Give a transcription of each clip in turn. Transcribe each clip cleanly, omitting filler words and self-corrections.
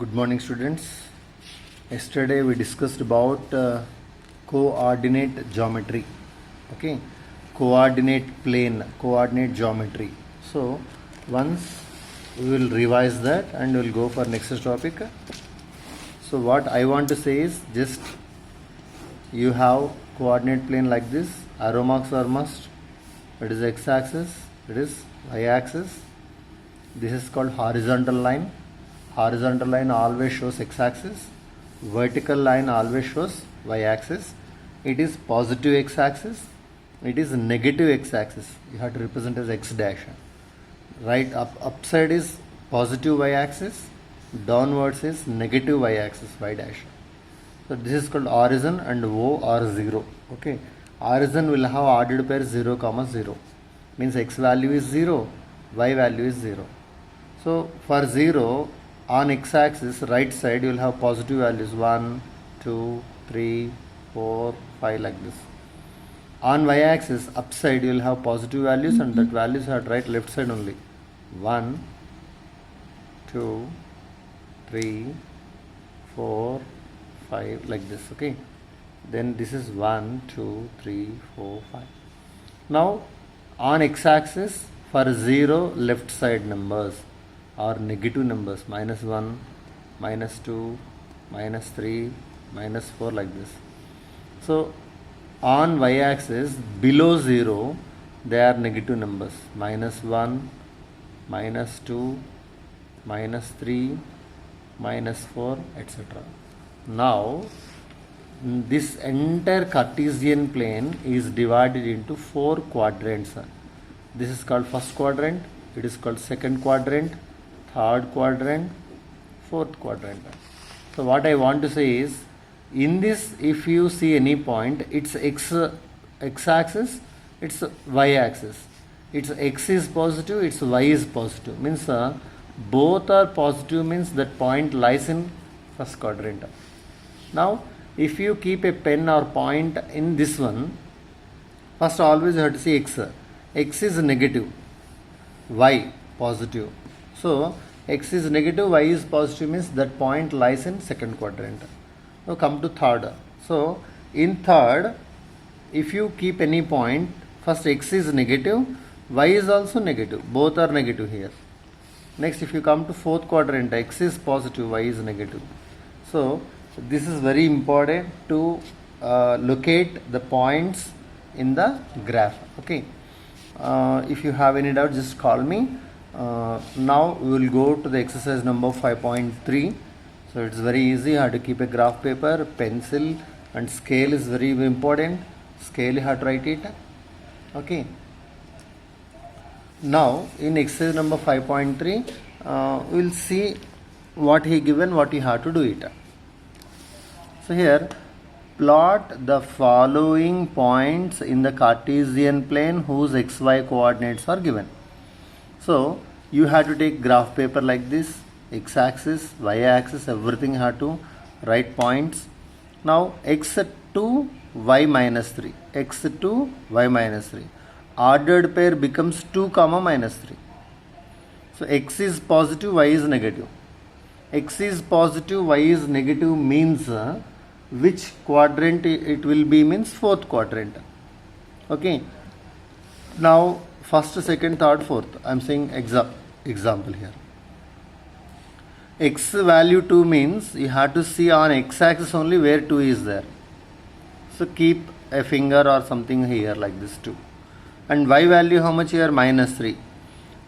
Good morning, students. Yesterday we discussed about coordinate geometry. Okay, coordinate plane, coordinate geometry. So once we will revise that and we'll go for next topic. So what I want to say is just you have coordinate plane like this. Arrow marks are must. It is x-axis. It is y-axis. This is called horizontal line. Horizontal line always shows x-axis. Vertical line always shows y-axis. It is positive x-axis. It is negative x-axis. You have to represent as x dash. Right upside is positive y-axis. Downwards is negative y-axis, y dash. So this is called origin and O are 0. Okay. Origin will have ordered pair 0, 0. Means x value is 0, y value is 0. So for 0, on x-axis right side you will have positive values 1, 2, 3, 4, 5 like this. On y-axis upside you will have positive values and that values are right left side only. 1, 2, 3, 4, 5 like this. Okay. Then this is 1, 2, 3, 4, 5. Now on x-axis for 0 left side numbers or negative numbers -1, -2, -3, -4 like this. So on y-axis below 0 they are negative numbers -1, -2, -3, -4 etc. Now this entire Cartesian plane is divided into 4 quadrants. This is called first quadrant, it is called second quadrant, third quadrant, fourth quadrant. So what I want to say is, in this if you see any point, it's x-axis, it's y-axis. Its x is positive, its y is positive. Means both are positive means that point lies in first quadrant. Now if you keep a pen or point in this one, first always you have to see x. X is negative, y positive. So x is negative, y is positive means that point lies in second quadrant. Now come to third. So in third, if you keep any point, first x is negative, y is also negative. Both are negative here. Next, if you come to fourth quadrant, x is positive, y is negative. So this is very important to locate the points in the graph. Okay. If you have any doubt, just call me. Now we will go to the exercise number 5.3. So it's very easy. You have to keep a graph paper, pencil, and scale is very important. Scale you have to write it. Okay. Now in exercise number 5.3, we will see what he given, what you have to do it. So here, plot the following points in the Cartesian plane whose xy coordinates are given. So you have to take graph paper like this, x-axis, y-axis, everything have to write points. Now x2, y -3, x2, y -3. Ordered pair becomes 2, -3. So x is positive, y is negative. X is positive, y is negative means which quadrant it will be means fourth quadrant. Okay. Now first, second, third, fourth. I am saying example here. X value 2 means you have to see on x-axis only where 2 is there. So keep a finger or something here like this 2. And y value how much here? -3.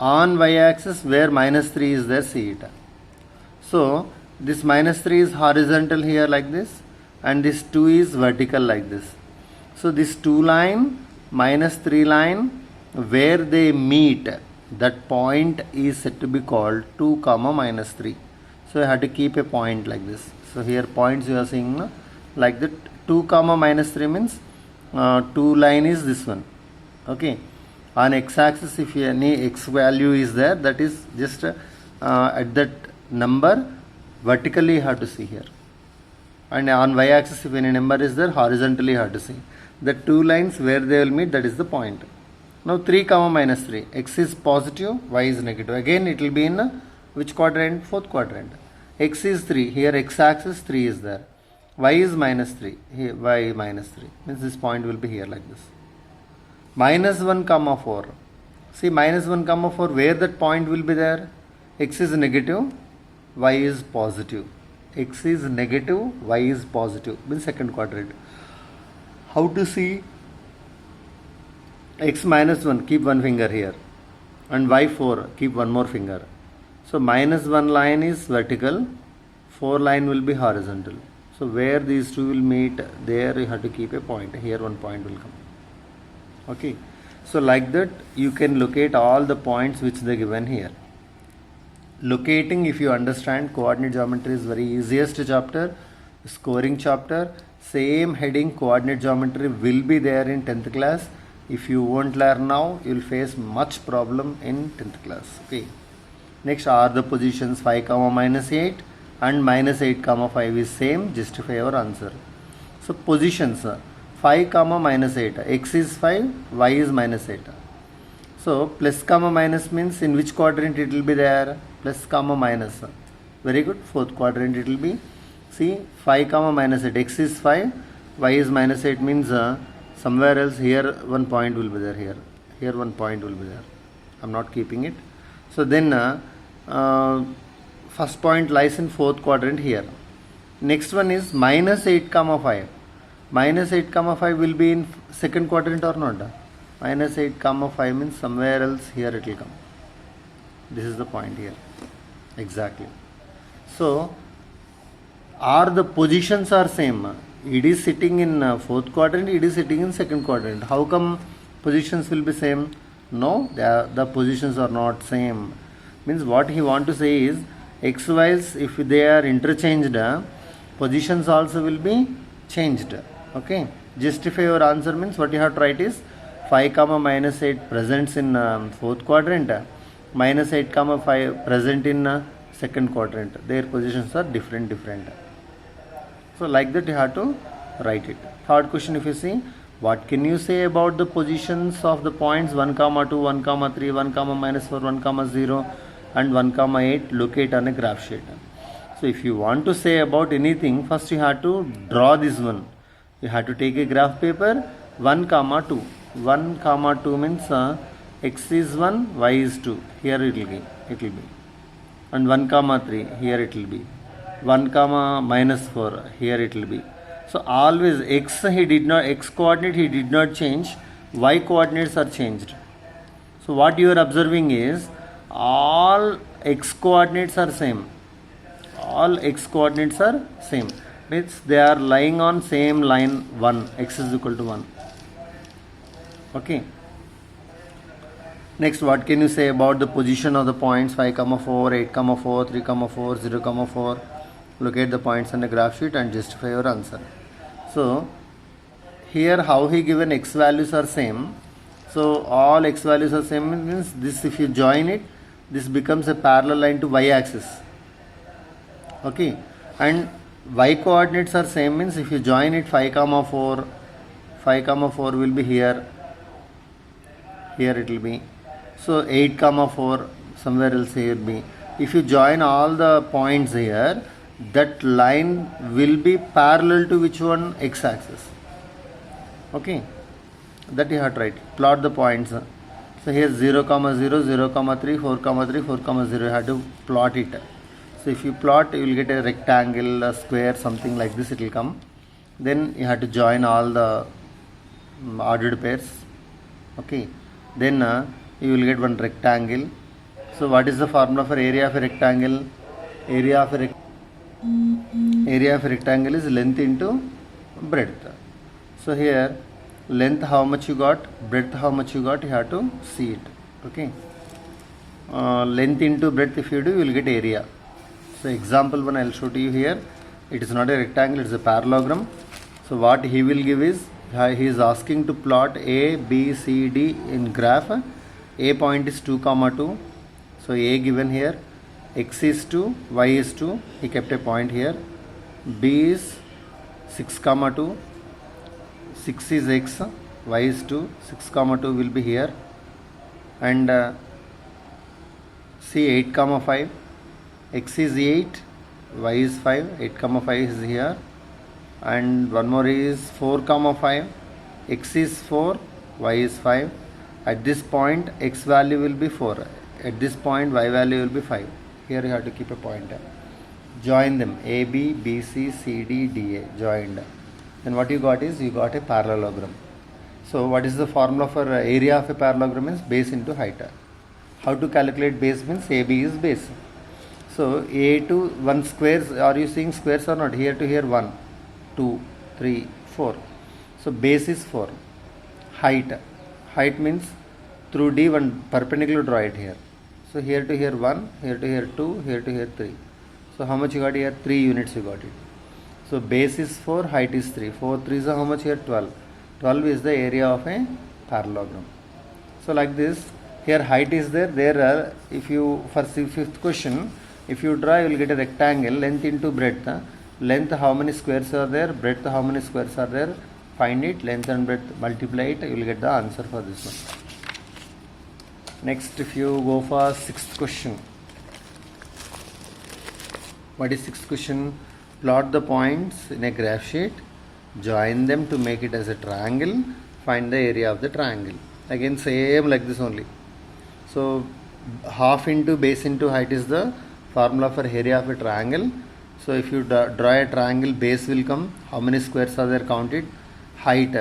On y-axis where -3 is there, see it. So this -3 is horizontal here like this and this 2 is vertical like this. So this 2 line -3 line where they meet, that point is said to be called 2, -3. So you have to keep a point like this. So here points you are seeing like that. 2, -3 means 2 line is this one. Okay. On x-axis if any x value is there, that is just at that number vertically you have to see here. And on y-axis if any number is there, horizontally you have to see. The 2 lines where they will meet, that is the point. Now 3, -3. X is positive, y is negative. Again it will be in which quadrant? Fourth quadrant. x is 3, here x axis 3 is there, y is minus 3, here y minus 3, means this point will be here like this. Minus 1 comma 4, see minus 1 comma 4, where that point will be there? X is negative, y is positive. X is negative, y is positive, means second quadrant. How to see? X minus 1, keep one finger here, and y 4, keep one more finger. So minus 1 line is vertical, 4 line will be horizontal. So where these two will meet, there you have to keep a point. Here one point will come. Okay. So like that you can locate all the points which they given here. Locating, if you understand, coordinate geometry is very easiest chapter. Scoring chapter, same heading coordinate geometry will be there in 10th class. If you won't learn now, you will face much problem in 10th class. Okay. Next are the positions 5 comma minus 8 and minus 8 comma 5 is same. Justify your answer. So positions 5 comma minus 8, x is 5, y is minus 8. So plus comma minus means in which quadrant it will be there? Plus comma minus. Very good. Fourth quadrant it will be. See 5 comma minus 8, x is 5, y is minus 8 means somewhere else here one point will be there, here one point will be there. I am not keeping it. So then first point lies in fourth quadrant here. Next one is minus 8 comma 5. Minus 8 comma 5 will be in second quadrant or not? Minus 8 comma 5 means somewhere else here it will come. This is the point here. Exactly. So are the positions are same? It is sitting in fourth quadrant, it is sitting in second quadrant. How come positions will be same? No, the positions are not same. Means what he want to say is x, y's, if they are interchanged, positions also will be changed. Okay. Justify your answer means what you have to write is 5 comma minus 8 presents in fourth quadrant, minus 8 comma 5 present in second quadrant. Their positions are different. So like that you have to write it. Third question, if you see, what can you say about the positions of the points 1 comma 2, 1 comma 3, 1 comma minus 4, 1 comma 0 and 1 comma 8 locate on a graph sheet. So if you want to say about anything, first you have to draw this one. You have to take a graph paper, 1 comma 2. 1 comma 2 means x is 1, y is 2. Here it will be. And 1 comma 3, here it will be. 1 comma minus 4, here it will be. So always x coordinate he did not change, y coordinates are changed. So what you are observing is all x coordinates are same. All x coordinates are same. Means they are lying on same line 1, x is equal to 1. Okay. Next, what can you say about the position of the points 5 comma 4, 8 comma 4, 3 comma 4, 0 comma 4? Locate the points on the graph sheet and justify your answer. So here how he given x values are same. So all x values are same means this, if you join it, this becomes a parallel line to y axis. Okay. And y coordinates are same means if you join it 5 comma 4 will be here it will be. So 8 comma 4 somewhere else here will be. If you join all the points here, that line will be parallel to which one? X axis. Okay. That you have to write. Plot the points. So here 0 comma 0, 0 comma 3, 4 comma 3, 4 comma 0. You have to plot it. So if you plot, you will get a rectangle, a square, something like this it will come. Then you have to join all the ordered pairs. Okay. Then you will get one rectangle. So what is the formula for area of a rectangle? Area of a rectangle is length into breadth. So here length how much you got, breadth how much you got, you have to see it. Okay. Length into breadth if you do, you will get area. So example one I will show to you here. It is not a rectangle, it is a parallelogram. So what he will give is, he is asking to plot A, B, C, D in graph. A point is 2 comma 2. So A given here, x is 2, y is 2. He kept a point here. B is 6 comma 2. 6 is x, y is 2. 6 comma 2 will be here. And C 8 comma 5. X is 8, y is 5, 8 comma 5 is here, and one more is 4 comma 5, x is 4, y is 5. At this point x value will be 4, at this point y value will be 5. Here you have to keep a pointer. Join them, AB, BC, CD, DA, joined. Then what you got is, you got a parallelogram. So what is the formula for area of a parallelogram? Is base into height. How to calculate base means AB is base. So A to 1 squares, are you seeing squares or not? Here to here 1, 2, 3, 4. So base is 4. Height means through D one perpendicular, draw it here. So here to here 1, here to here 2, here to here 3. So how much you got here? 3 units you got it. So base is 4, height is 3. 4 3 is how much here? 12. 12 is the area of a parallelogram. So like this, here height is there. There are, if you, for fifth question, if you draw, you will get a rectangle, length into breadth. Length how many squares are there, breadth how many squares are there, find it, length and breadth, multiply it, you will get the answer for this one. Next, if you go for sixth question. What is sixth question? Plot the points in a graph sheet, join them to make it as a triangle, find the area of the triangle. Again same like this only. So half into base into height is the formula for area of a triangle. So if you draw a triangle, base will come, how many squares are there, count it. Height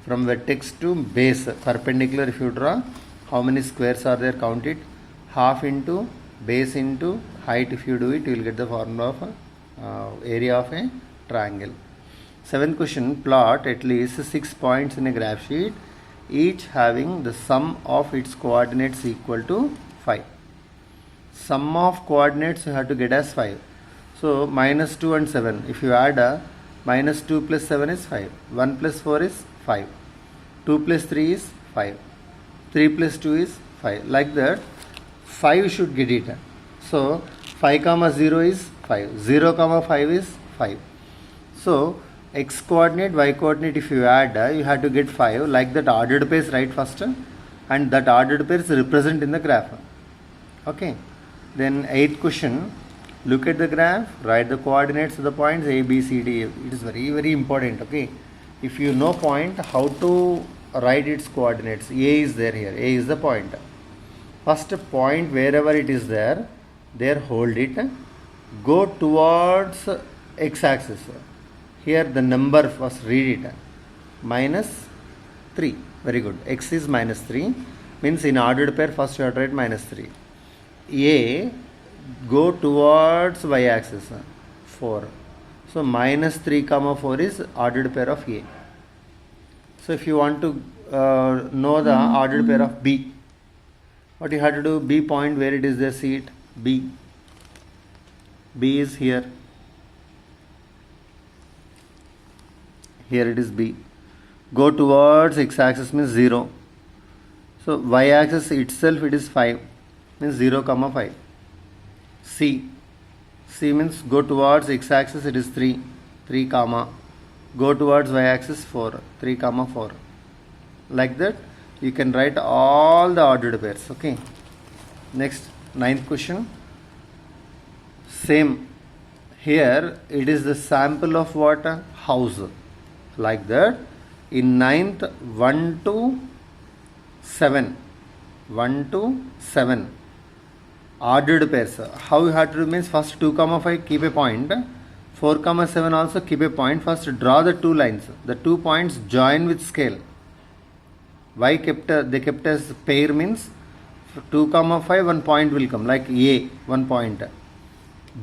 from vertex to base perpendicular, if you draw, how many squares are there, count it. Half into base into height, if you do it, you will get the formula of area of a triangle. Seventh question, plot at least 6 points in a graph sheet, each having the sum of its coordinates equal to 5. Sum of coordinates you have to get as 5. So minus 2 and 7, if you add minus 2 plus 7 is 5, 1 plus 4 is 5, 2 plus 3 is 5, 3 plus 2 is 5. Like that 5 should get it. So 5 comma 0 is 5, 0 comma 5 is 5. So x coordinate, y coordinate, if you add, you have to get 5. Like that ordered pairs write first, and that ordered pairs represent in the graph. Okay. Then eighth question, look at the graph, write the coordinates of the points A, B, C, D. It is very, very important. Okay. If you know point, how to write its coordinates. A is there here. A is the point. First point, wherever it is there hold it. Go towards x-axis. Here the number, first read it. Minus 3. Very good. X is minus 3. Means in ordered pair, first you have to write minus 3. A, go towards y-axis. 4. So minus 3 comma 4 is ordered pair of A. So if you want to know the ordered pair of B, what you have to do, B point, where it is there, see it, B. B is here. Here it is B. Go towards x-axis means 0. So y-axis itself it is 5, means 0 comma 5. C. C means go towards x-axis it is 3, 3 comma. Go towards y-axis 4, 3 comma 4. Like that you can write all the ordered pairs. Okay. Next, ninth question. Same. Here it is the sample of what? House. Like that in ninth 1 to 7. 1 to 7. Ordered pairs. How you have to do means first 2 comma 5 keep a point. 4 comma 7 also keep a point. First draw the 2 lines. The 2 points join with scale. Why they kept as pair means 2 comma 5 1 point will come, like A 1 point,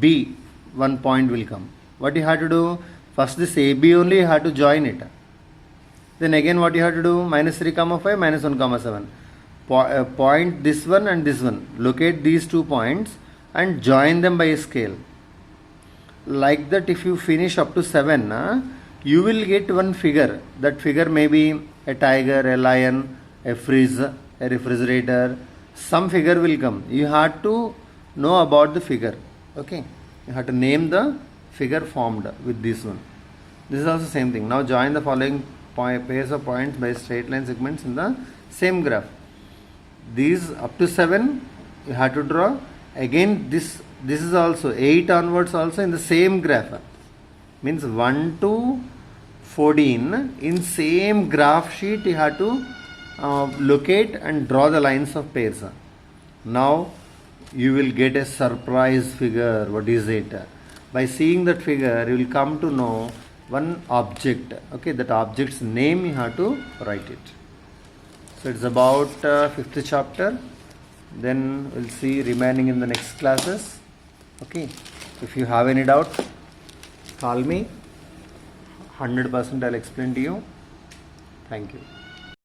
B 1 point will come. What you have to do, first this AB only you have to join it. Then again what you have to do, minus 3 comma 5 minus 1 comma 7. Point this one and this one. Locate these 2 points and join them by a scale. Like that if you finish up to 7, you will get one figure. That figure may be a tiger, a lion, a fridge, a refrigerator. Some figure will come. You have to know about the figure. Okay. You have to name the figure formed with this one. This is also same thing. Now join the following pairs of points by straight line segments in the same graph. These up to 7 you have to draw. Again this this is also 8 onwards also in the same graph, means 1 to 14 in same graph sheet you have to locate and draw the lines of pairs. Now you will get a surprise figure. What is it? By seeing that figure you will come to know one object. Okay, that object's name you have to write it. So it's about 5th chapter. Then we'll see remaining in the next classes. Okay, if you have any doubt, call me. 100% I'll explain to you. Thank you.